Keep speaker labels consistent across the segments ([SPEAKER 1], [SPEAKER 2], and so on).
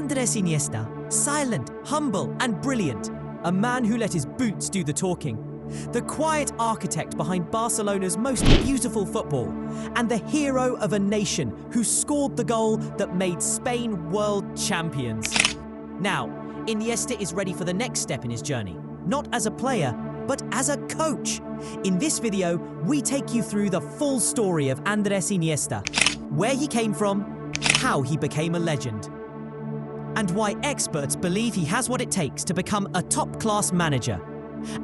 [SPEAKER 1] Andrés Iniesta, silent, humble, and brilliant, a man who let his boots do the talking. The quiet architect behind Barcelona's most beautiful football, and the hero of a nation who scored the goal that made Spain world champions. Now, Iniesta is ready for the next step in his journey, not as a player, but as a coach. In this video, we take you through the full story of Andrés Iniesta, where he came from, how he became a legend, and why experts believe he has what it takes to become a top-class manager.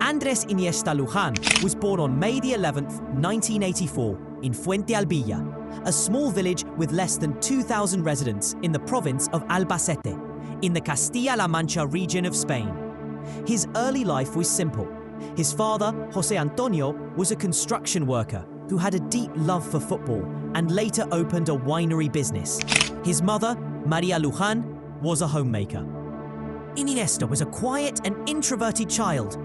[SPEAKER 1] Andrés Iniesta Luján was born on May the 11th, 1984, in Fuentealbilla, a small village with less than 2,000 residents in the province of Albacete, in the Castilla-La Mancha region of Spain. His early life was simple. His father, José Antonio, was a construction worker who had a deep love for football and later opened a winery business. His mother, Maria Luján, was a homemaker. Iniesta was a quiet and introverted child,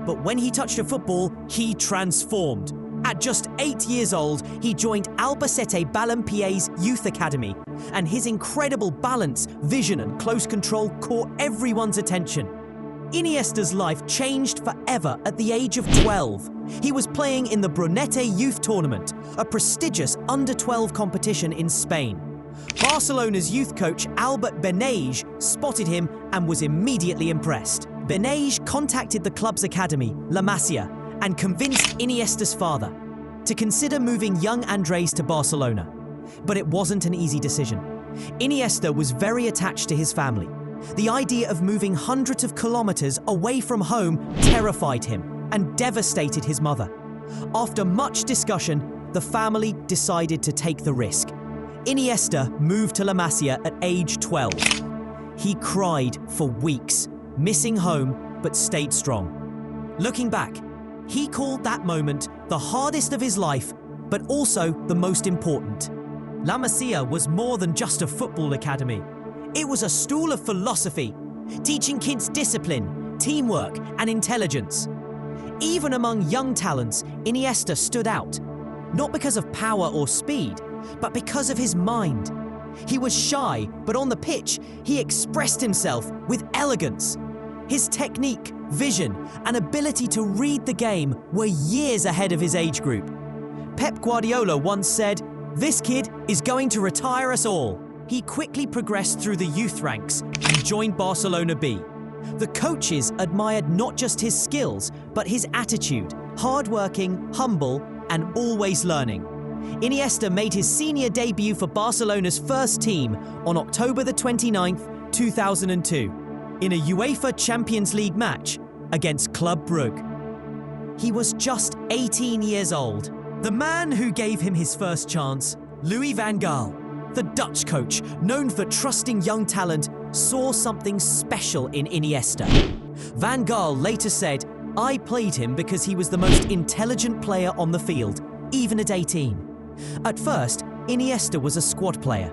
[SPEAKER 1] but when he touched a football, he transformed. At just 8 years old, he joined Albacete Balompié's youth academy, and his incredible balance, vision, and close control caught everyone's attention. Iniesta's life changed forever at the age of 12. He was playing in the Brunete Youth Tournament, a prestigious under-12 competition in Spain. Barcelona's youth coach Albert Benage spotted him and was immediately impressed. Benage contacted the club's academy, La Masia, and convinced Iniesta's father to consider moving young Andrés to Barcelona. But it wasn't an easy decision. Iniesta was very attached to his family. The idea of moving hundreds of kilometers away from home terrified him and devastated his mother. After much discussion, the family decided to take the risk. Iniesta moved to La Masia at age 12. He cried for weeks, missing home, but stayed strong. Looking back, he called that moment the hardest of his life, but also the most important. La Masia was more than just a football academy. It was a school of philosophy, teaching kids discipline, teamwork, and intelligence. Even among young talents, Iniesta stood out, not because of power or speed, but because of his mind. He was shy, but on the pitch, he expressed himself with elegance. His technique, vision, and ability to read the game were years ahead of his age group. Pep Guardiola once said, "This kid is going to retire us all." He quickly progressed through the youth ranks and joined Barcelona B. The coaches admired not just his skills, but his attitude, hardworking, humble, and always learning. Iniesta made his senior debut for Barcelona's first team on October the 29th, 2002, in a UEFA Champions League match against Club Brugge. He was just 18 years old. The man who gave him his first chance, Louis van Gaal, the Dutch coach, known for trusting young talent, saw something special in Iniesta. Van Gaal later said, "I played him because he was the most intelligent player on the field, even at 18. At first, Iniesta was a squad player,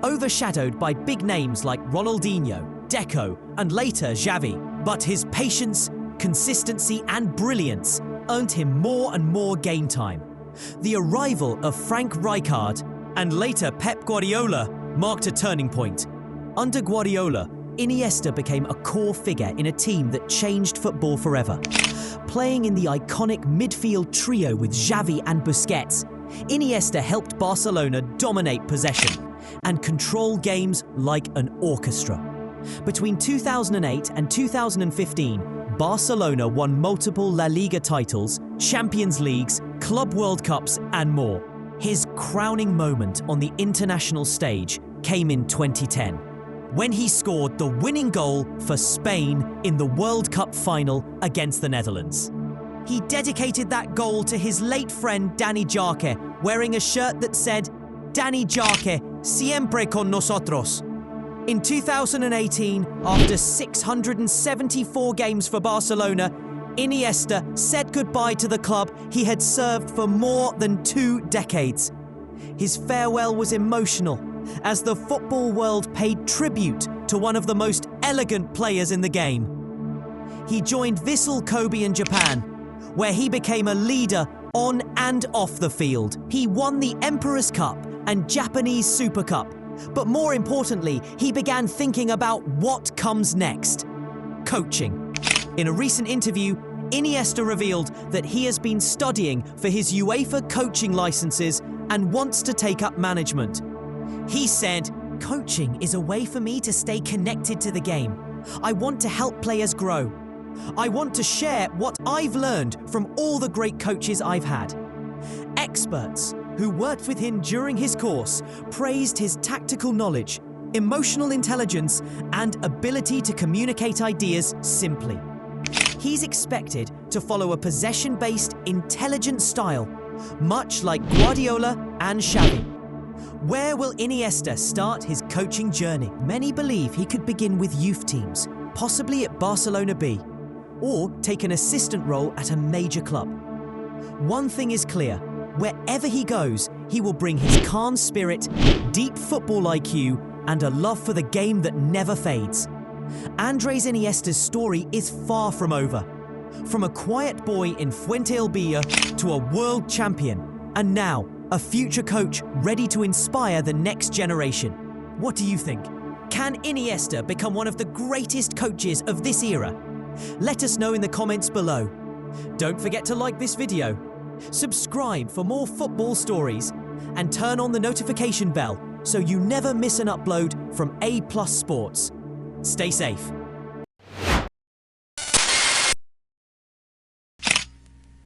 [SPEAKER 1] overshadowed by big names like Ronaldinho, Deco, and later Xavi. But his patience, consistency, and brilliance earned him more and more game time. The arrival of Frank Rijkaard and later Pep Guardiola marked a turning point. Under Guardiola, Iniesta became a core figure in a team that changed football forever. Playing in the iconic midfield trio with Xavi and Busquets, Iniesta helped Barcelona dominate possession and control games like an orchestra. Between 2008 and 2015, Barcelona won multiple La Liga titles, Champions Leagues, Club World Cups, and more. His crowning moment on the international stage came in 2010, when he scored the winning goal for Spain in the World Cup final against the Netherlands. He dedicated that goal to his late friend Dani Jarque, wearing a shirt that said, "Dani Jarque, siempre con nosotros." In 2018, after 674 games for Barcelona, Iniesta said goodbye to the club he had served for more than 2 decades. His farewell was emotional, as the football world paid tribute to one of the most elegant players in the game. He joined Vissel Kobe in Japan, where he became a leader on and off the field. He won the Emperor's Cup and Japanese Super Cup, But more importantly, he began thinking about what comes next: coaching. In a recent interview, Iniesta revealed that he has been studying for his UEFA coaching licenses and wants to take up management. He said, "Coaching is a way for me to stay connected to the game. I want to help players grow. I want to share what I've learned from all the great coaches I've had." Experts who worked with him during his course praised his tactical knowledge, emotional intelligence, and ability to communicate ideas simply. He's expected to follow a possession-based, intelligent style, much like Guardiola and Xavi. Where will Iniesta start his coaching journey? Many believe he could begin with youth teams, possibly at Barcelona B, or take an assistant role at a major club. One thing is clear: wherever he goes, he will bring his calm spirit, deep football IQ, and a love for the game that never fades. Andrés Iniesta's story is far from over. From a quiet boy in Fuentealbilla to a world champion, and now a future coach ready to inspire the next generation. What do you think? Can Iniesta become one of the greatest coaches of this era? Let us know in the comments below. Don't forget to like this video, subscribe for more football stories, and turn on the notification bell so you never miss an upload from A+ Sports. Stay safe.